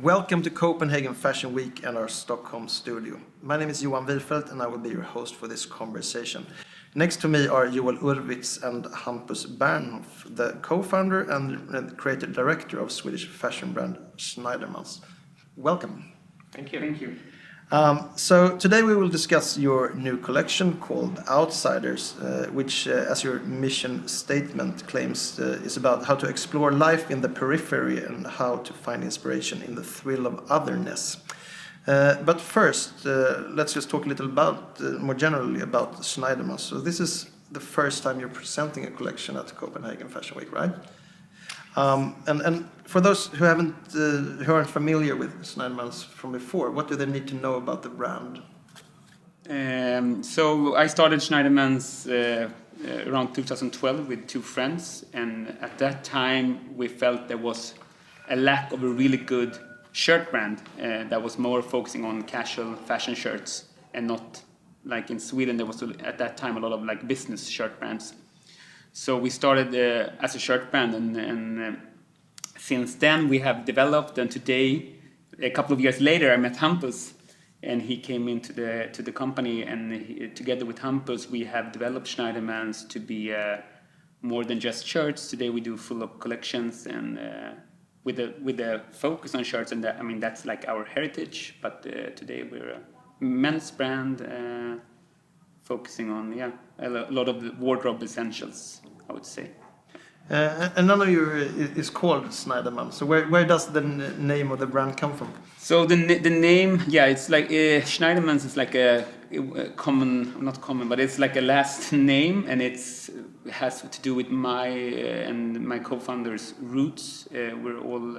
Welcome to Copenhagen Fashion Week and our Stockholm studio. My name is Johan Wirfält and I will be your host for this conversation. Next to me are Joel Urwitz and Hampus Bernhoff, the co-founder and creative director of Swedish fashion brand Schnaydermans. Welcome. Thank you. Thank you. So today we will discuss your new collection called Outsiders, which, as your mission statement claims, is about how to explore life in the periphery and how to find inspiration in the thrill of otherness. But first, let's just talk a little about, more generally, about Schnayderman. So this is the first time you're presenting a collection at Copenhagen Fashion Week, right? And for those who aren't familiar with Schnaydermans from before, what do they need to know about the brand? So I started Schnaydermans around 2012 with two friends, and at that time we felt there was a lack of a really good shirt brand that was more focusing on casual fashion shirts, and not like in Sweden there was at that time a lot of like business shirt brands. So we started as a shirt brand, and since then we have developed. And today, a couple of years later, I met Hampus, and he came into the company. And together with Hampus, we have developed Schnaydermans to be more than just shirts. Today we do full of collections, and with a focus on shirts. And that, I mean, that's like our heritage. But today we're a men's brand. Focusing on a lot of the wardrobe essentials, I would say. And none of you is called Schnayderman. So where does the name of the brand come from? So the name, it's like Schnaydermans is like a common, not common, but it's like a last name, and it has to do with my and my co-founder's roots. We're all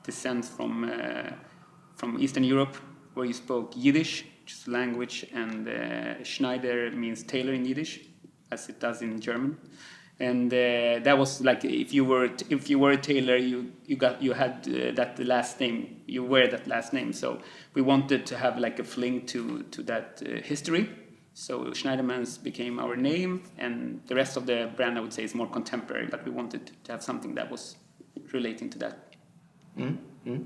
descent from Eastern Europe, where you spoke Yiddish, which is language, and Schneider means tailor in Yiddish, as it does in German. And that was like if you were a tailor, you had that last name. You wear that last name. So we wanted to have like a fling to that history. So Schnaydermans became our name, and the rest of the brand, I would say, is more contemporary. But we wanted to have something that was relating to that. Mm-hmm.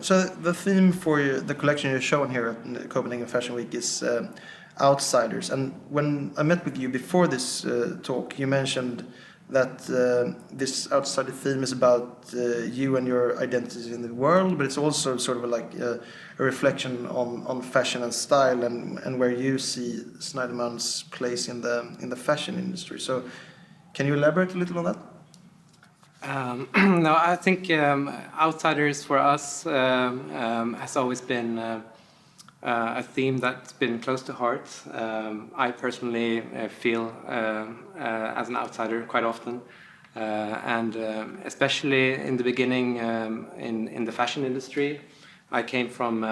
So the theme for the collection you're showing here at Copenhagen Fashion Week is Outsiders. And when I met with you before this talk, you mentioned that this outsider theme is about you and your identity in the world, but it's also sort of like a reflection on fashion and style, and where you see Schnayderman's place in the fashion industry. So can you elaborate a little on that? No, I think Outsiders for us has always been a theme that's been close to heart. I personally feel as an outsider quite often, and especially in the beginning in the fashion industry. I came from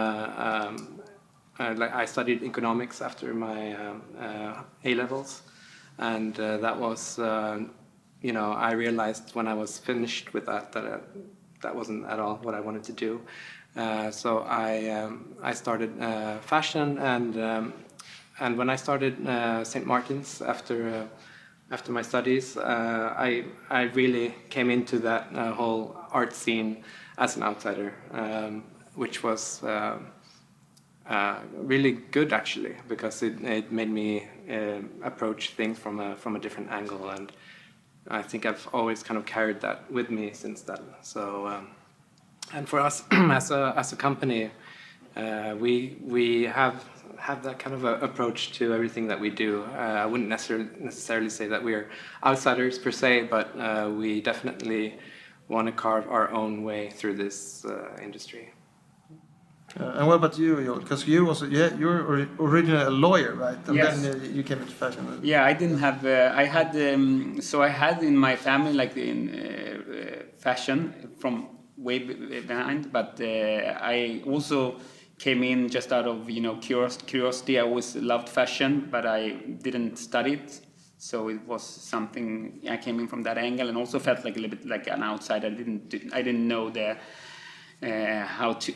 I studied economics after my A-levels, and that was I realized when I was finished with that wasn't at all what I wanted to do. So I started fashion, and when I started St. Martin's after my studies, I really came into that whole art scene as an outsider, which was really good actually, because it made me approach things from a different angle, and I think I've always kind of carried that with me since then. So. And for us as a company, we have that kind of a approach to everything that we do. I wouldn't necessarily say that we're outsiders per se, but we definitely want to carve our own way through this industry. And what about you, Joel? Because you're originally a lawyer, right? And yes. Then you came into fashion. Yeah, I didn't have. I had in my family like in fashion from way behind, but I also came in just out of curiosity. I always loved fashion, but I didn't study it, so it was something I came in from that angle, and also felt like a little bit like an outsider. I didn't know how to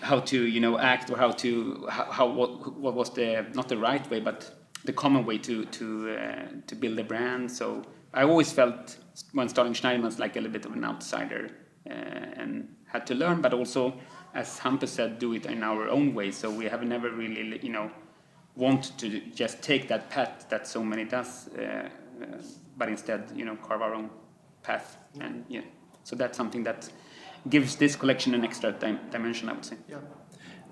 act, or what was the not the right way, but the common way to build a brand. So I always felt when starting Schnaydermans like a little bit of an outsider, and had to learn, but also, as Hampus said, do it in our own way. So we have never really, want to just take that path that so many does, but instead, carve our own path. And so that's something that gives this collection an extra dimension, I would say. Yeah.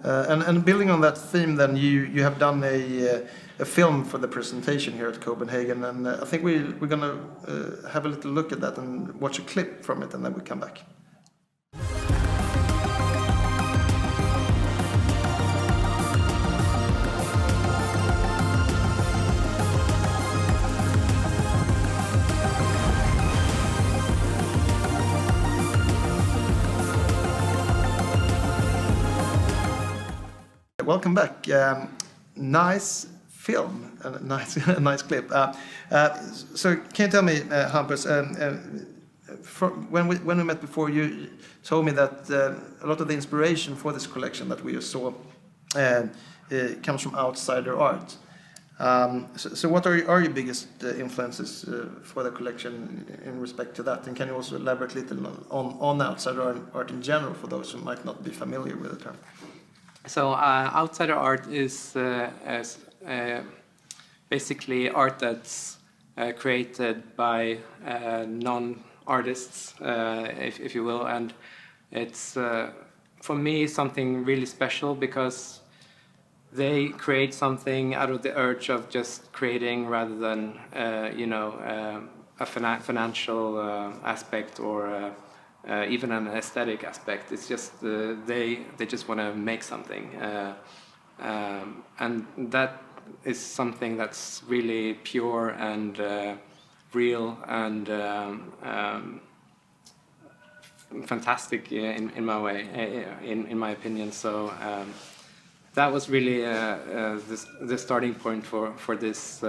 And building on that theme, then you have done a film for the presentation here at Copenhagen, and I think we're gonna have a little look at that and watch a clip from it, and then we come back. Welcome back. Nice film, nice clip. So can you tell me, Hampus, when we met before, you told me that a lot of the inspiration for this collection that we saw comes from outsider art. So what are your biggest influences for the collection in respect to that? And can you also elaborate a little on outsider art in general for those who might not be familiar with the term? So outsider art is basically art that's created by non-artists, if you will, and it's for me something really special because they create something out of the urge of just creating rather than a financial aspect or even an aesthetic aspect. It's just they just want to make something, and that is something that's really pure and real and fantastic in my way, in my opinion. So that was really the starting point for this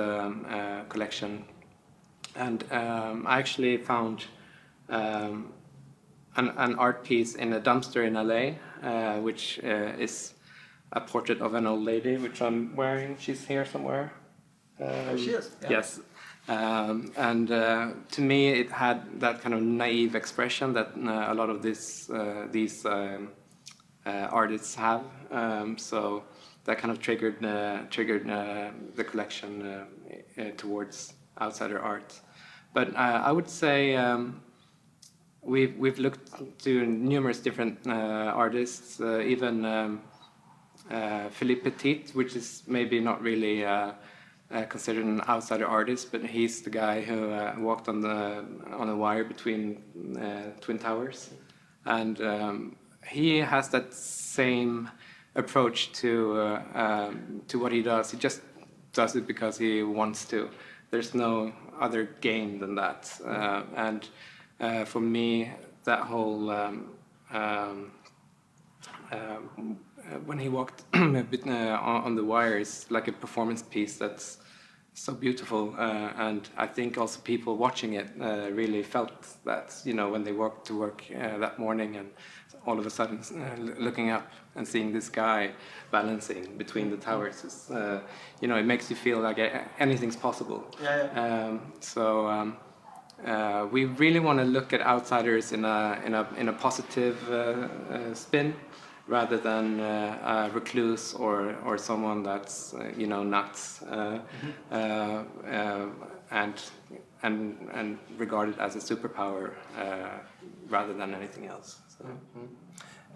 collection, and I actually found an art piece in a dumpster in LA, which is a portrait of an old lady, which I'm wearing. She's here somewhere. She is. Yeah. Yes. And to me, it had that kind of naive expression that a lot of these artists have. So that kind of triggered the collection towards outsider art. But I would say we've looked to numerous different artists, even Philippe Petit, which is maybe not really considered an outsider artist, but he's the guy who walked on a wire between Twin Towers, and he has that same approach to what he does. He just does it because he wants to. There's no other game than that, and for me, that whole when he walked on the wire is like a performance piece that's so beautiful, and I think also people watching it really felt that, when they walked to work that morning and all of a sudden looking up and seeing this guy balancing between the towers is, it makes you feel like anything's possible. Yeah. So we really want to look at outsiders in a positive spin, rather than a recluse or someone that's nuts and regarded as a superpower rather than anything else. So.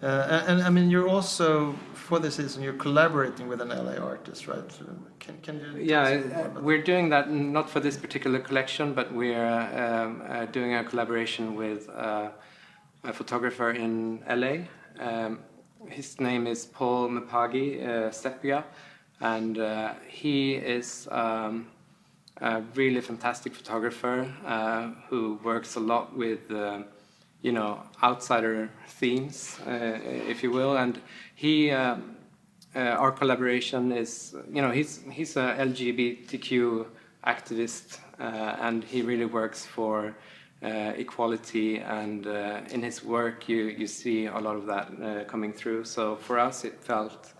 And I mean, you're also, for this season, you're collaborating with an LA artist, right? Can you? Yeah, we're doing that not for this particular collection, but we're doing a collaboration with a photographer in LA. His name is Paul Mapagi Sepia, and he is a really fantastic photographer who works a lot with outsider themes, if you will. And he, our collaboration is, he's a LGBTQ activist, and he really works for equality, and in his work you see a lot of that coming through. So for us it felt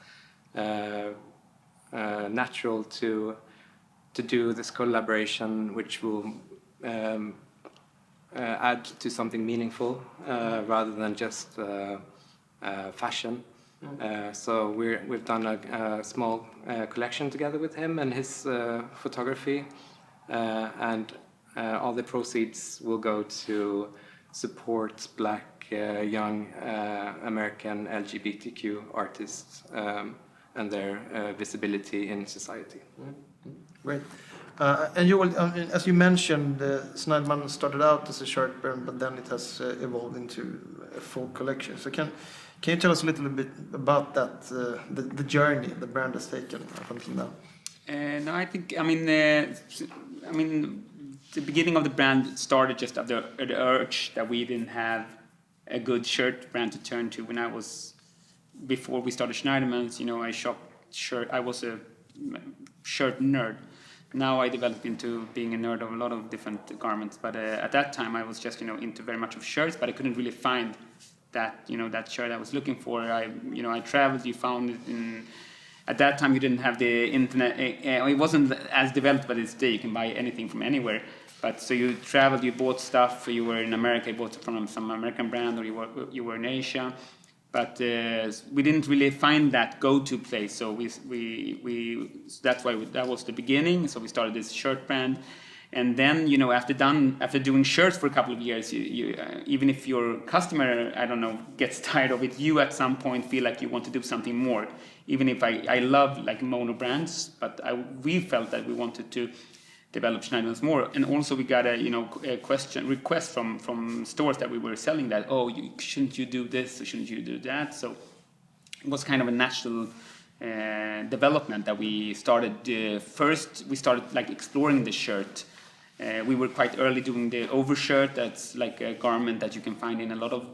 natural to do this collaboration, which will add to something meaningful rather than just fashion. So we've done a small collection together with him and his photography, and all the proceeds will go to support Black young American LGBTQ artists and their visibility in society. Great. And you will, as you mentioned, Schnayderman started out as a shirt brand, but then it has evolved into a full collection. So can you tell us a little bit about that, the journey the brand has taken up until now? No, I think, I mean, the beginning of the brand started just at the urge that we didn't have a good shirt brand to turn to. When before we started Schnaydermans, I shopped shirt. I was a shirt nerd. Now I developed into being a nerd of a lot of different garments. But at that time I was just, into very much of shirts, but I couldn't really find that, that shirt I was looking for. I traveled, you found it at that time you didn't have the internet. It wasn't as developed as today. You can buy anything from anywhere. But so you traveled, you bought stuff. You were in America, you bought it from some American brand, or you were in Asia. But we didn't really find that go-to place. So that's why that was the beginning. So we started this shirt brand. And then, after doing shirts for a couple of years, even if your customer, gets tired of it, you at some point feel like you want to do something more. Even if I love like mono brands, but we felt that we wanted to develop Schnaydermans more. And also we got a request from stores that we were selling that, shouldn't you do this or shouldn't you do that? So it was kind of a natural development that we started. First we started like exploring the shirt. We were quite early doing the overshirt. That's like a garment that you can find in a lot of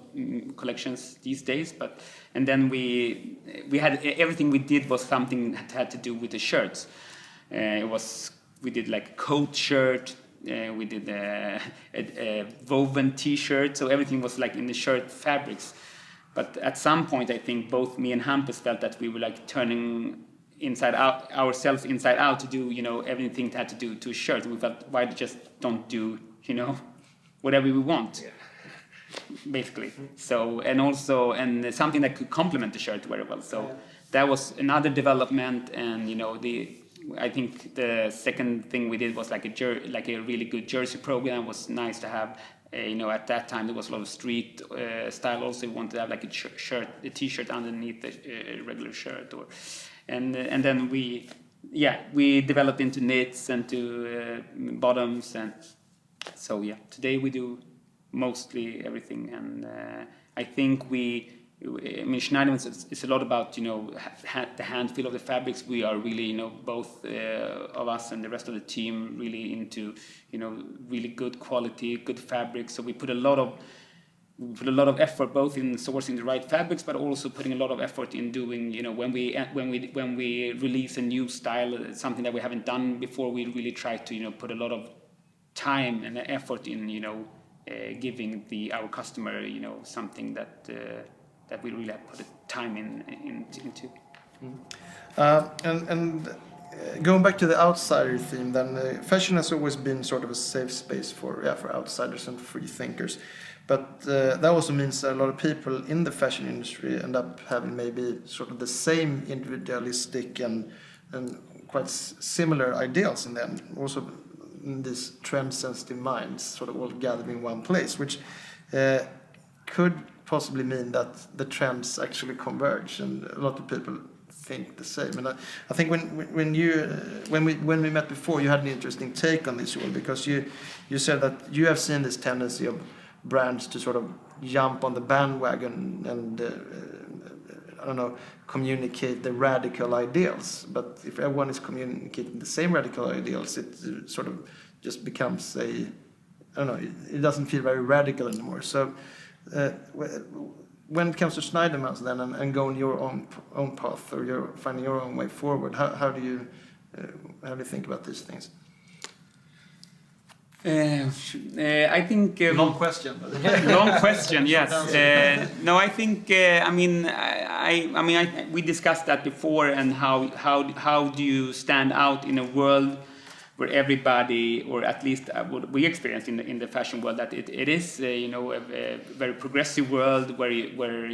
collections these days. And then we had everything we did was something that had to do with the shirts. We did like a coat shirt. We did a woven T-shirt. So everything was like in the shirt fabrics. But at some point, I think both me and Hampus felt that we were like turning ourselves inside out to do, everything that had to do to a shirt. We felt, why just don't do, whatever we want, basically. So, and something that could complement the shirt very well. So that was another development. And, I think the second thing we did was like a really good jersey program. It was nice to have. At that time there was a lot of street style. Also, we wanted to have like a T-shirt underneath a regular shirt, and then we developed into knits and to bottoms, and so today we do mostly everything. And I think Schnaydermans is a lot about the hand feel of the fabrics. We are really both of us and the rest of the team really into really good quality, good fabrics. So we put a lot of effort both in sourcing the right fabrics, but also putting a lot of effort in doing when we release a new style, something that we haven't done before. We really try to put a lot of time and effort in giving our customer something that we really have put time into. And going back to the outsider theme, then fashion has always been sort of a safe space for outsiders and free thinkers. But that also means that a lot of people in the fashion industry end up having maybe sort of the same individualistic and quite similar ideals in them. Also in these trend-sensitive minds sort of all gathered in one place, which could possibly mean that the trends actually converge, and a lot of people think the same. And I think when we met before, you had an interesting take on this, Joel, because you said that you have seen this tendency of brands to sort of jump on the bandwagon and communicate the radical ideals. But if everyone is communicating the same radical ideals, it sort of just becomes it doesn't feel very radical anymore. So when it comes to Schnaydermans then and going your own path, or you're finding your own way forward, how do you think about these things? I think long question. Long question, yes. No, I think we discussed that before, and how do you stand out in a world everybody, or at least what we experienced in the fashion world, that it is a very progressive world where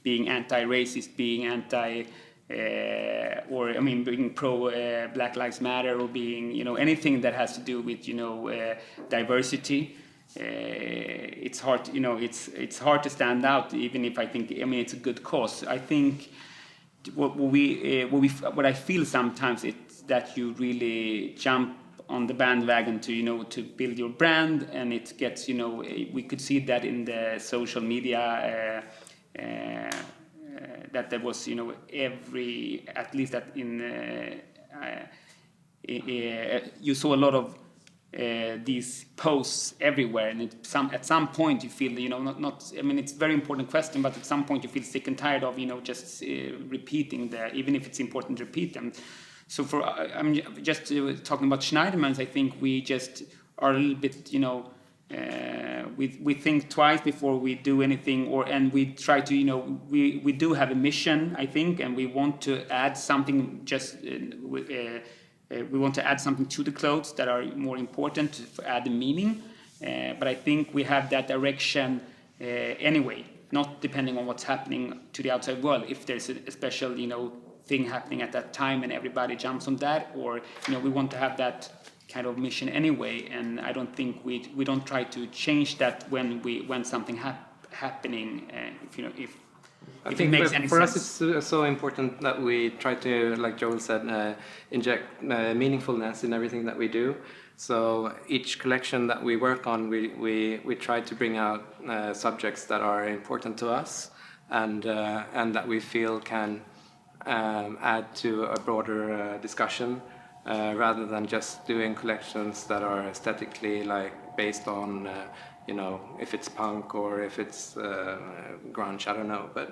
being anti-racist, being anti being pro Black Lives Matter, or being anything that has to do with diversity. It's hard, it's hard to stand out, even if it's a good cause. I think what I feel sometimes, it's that you really jump on the bandwagon to build your brand, and it gets we could see that in the social media that there was at least that you saw a lot of these posts everywhere, and at some point you feel it's a very important question, but at some point you feel sick and tired of just repeating even if it's important to repeat them. So I'm just talking about Schnaydermans, I think we just are a little bit we think twice before we do anything, and we try to we do have a mission, I think, and we want to add something we want to add something to the clothes that are more important to add the meaning, but I think we have that direction anyway, not depending on what's happening to the outside world. If there's a special thing happening at that time and everybody jumps on that, or we want to have that kind of mission anyway, and I don't think we don't try to change that when something happening, if I think for us it's so important that we try to, like Joel said, inject meaningfulness in everything that we do. So each collection that we work on, we try to bring out subjects that are important to us, and that we feel can add to a broader discussion, rather than just doing collections that are aesthetically based on if it's punk or if it's grunge, I don't know, but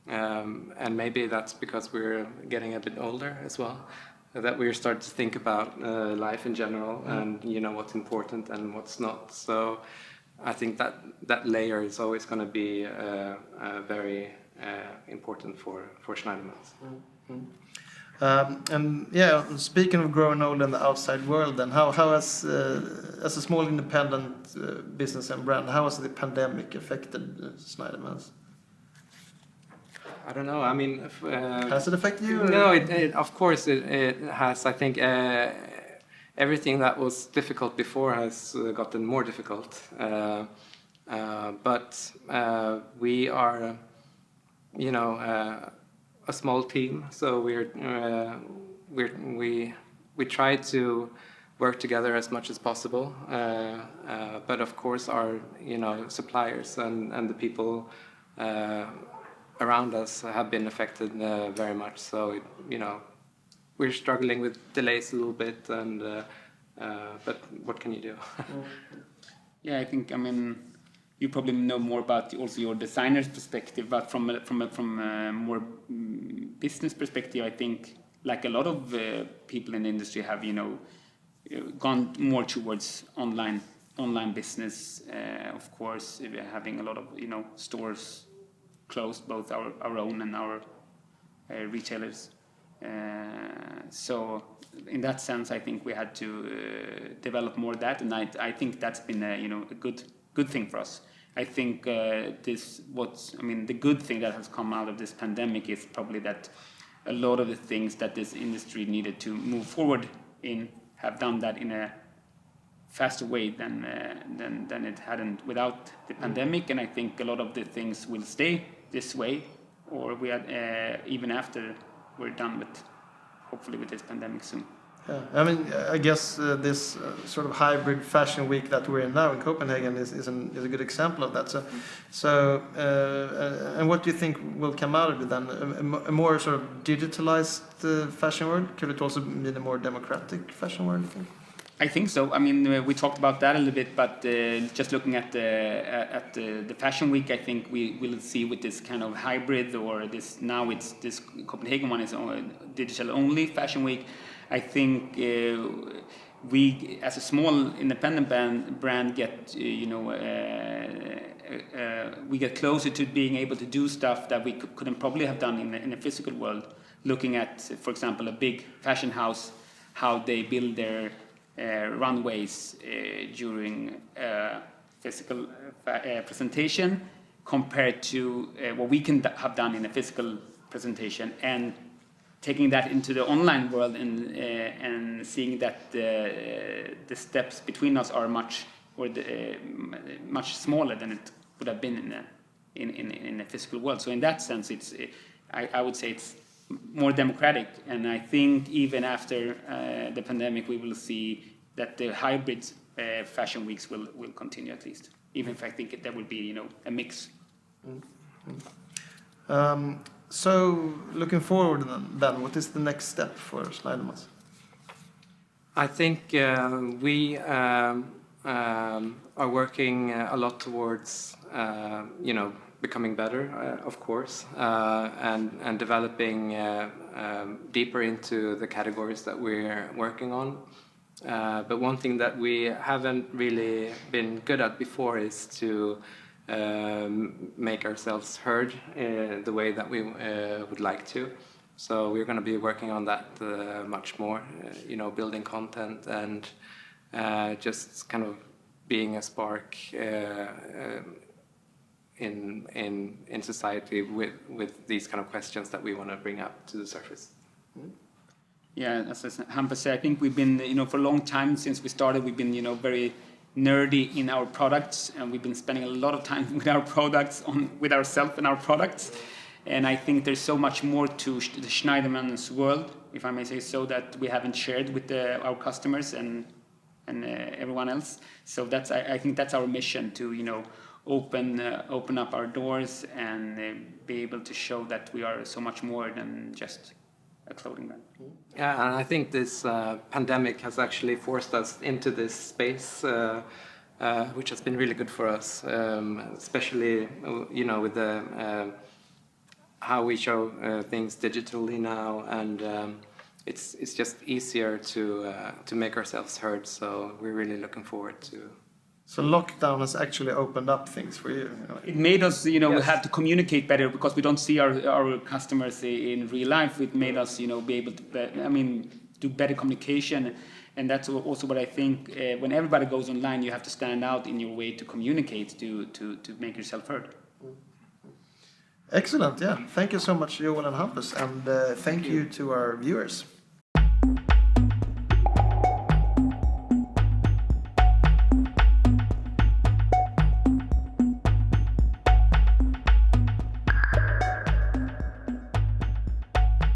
and maybe that's because we're getting a bit older as well, that we're starting to think about life in general, and what's important and what's not. So I think that layer is always going to be very important for Schnaydermans. And speaking of growing old in the outside world, then how has as a small independent business and brand, how has the pandemic affected Schnaydermans? I don't know. Has it affected you? No, of course it has. I think everything that was difficult before has gotten more difficult. But we are, a small team, so we try to work together as much as possible. But of course, our suppliers and the people around us have been affected very much. So we're struggling with delays a little bit, and but what can you do? Yeah, I think you probably know more about also your designer's perspective, but from a more business perspective, I think like a lot of people in the industry have gone more towards online business. Of course, we're having a lot of stores closed, both our own and our retailers. So in that sense, I think we had to develop more of that, and I think that's been a good thing for us. I think the good thing that has come out of this pandemic is probably that a lot of the things that this industry needed to move forward in have done that in a faster way than it hadn't without the pandemic, and I think a lot of the things will stay this way, or even after we're done hopefully with this pandemic soon. Yeah, I guess this sort of hybrid fashion week that we're in now in Copenhagen is a good example of that. So and what do you think will come out of it then? A more sort of digitalized fashion world? Could it also mean a more democratic fashion world, you think? I think so. We talked about that a little bit, but just looking at the fashion week, I think we will see with this kind of hybrid, or this Copenhagen one is a digital only fashion week. I think we, as a small independent brand, get we get closer to being able to do stuff that we couldn't probably have done in a physical world. Looking at, for example, a big fashion house how they build their runways during physical presentation compared to what we can have done in a physical presentation, and taking that into the online world and seeing that the steps between us are much smaller than it would have been in a physical world. So in that sense, I would say it's more democratic, and I think even after the pandemic, we will see that the hybrid fashion weeks will continue at least. Even if I think there will be a mix. So looking forward then, what is the next step for Schnaydermans? I think we are working a lot towards becoming better, of course, and developing deeper into the categories that we're working on. But one thing that we haven't really been good at before is to make ourselves heard the way that we would like to. So we're going to be working on that much more, building content and just kind of being a spark in society with these kind of questions that we want to bring up to the surface. Yeah, as Hampus said, I think we've been, for a long time since we started, we've been, very nerdy in our products, and we've been spending a lot of time with our products, with ourselves and our products. And I think there's so much more to the Schnayderman's world, if I may say so, that we haven't shared with our customers and everyone else. So I think that's our mission, to open up our doors and be able to show that we are so much more than just a clothing brand. Yeah, and I think this pandemic has actually forced us into this space, which has been really good for us, especially with the how we show things digitally now, and it's just easier to make ourselves heard. So we're really looking forward to. So lockdown has actually opened up things for you. It made us, we Yes. have to communicate better because we don't see our customers in real life. It made us, be able to, do better communication. And that's also what I think, when everybody goes online, you have to stand out in your way to communicate, to make yourself heard. Excellent, yeah. Thank you so much, Joel and Hampus, and thank you to our viewers.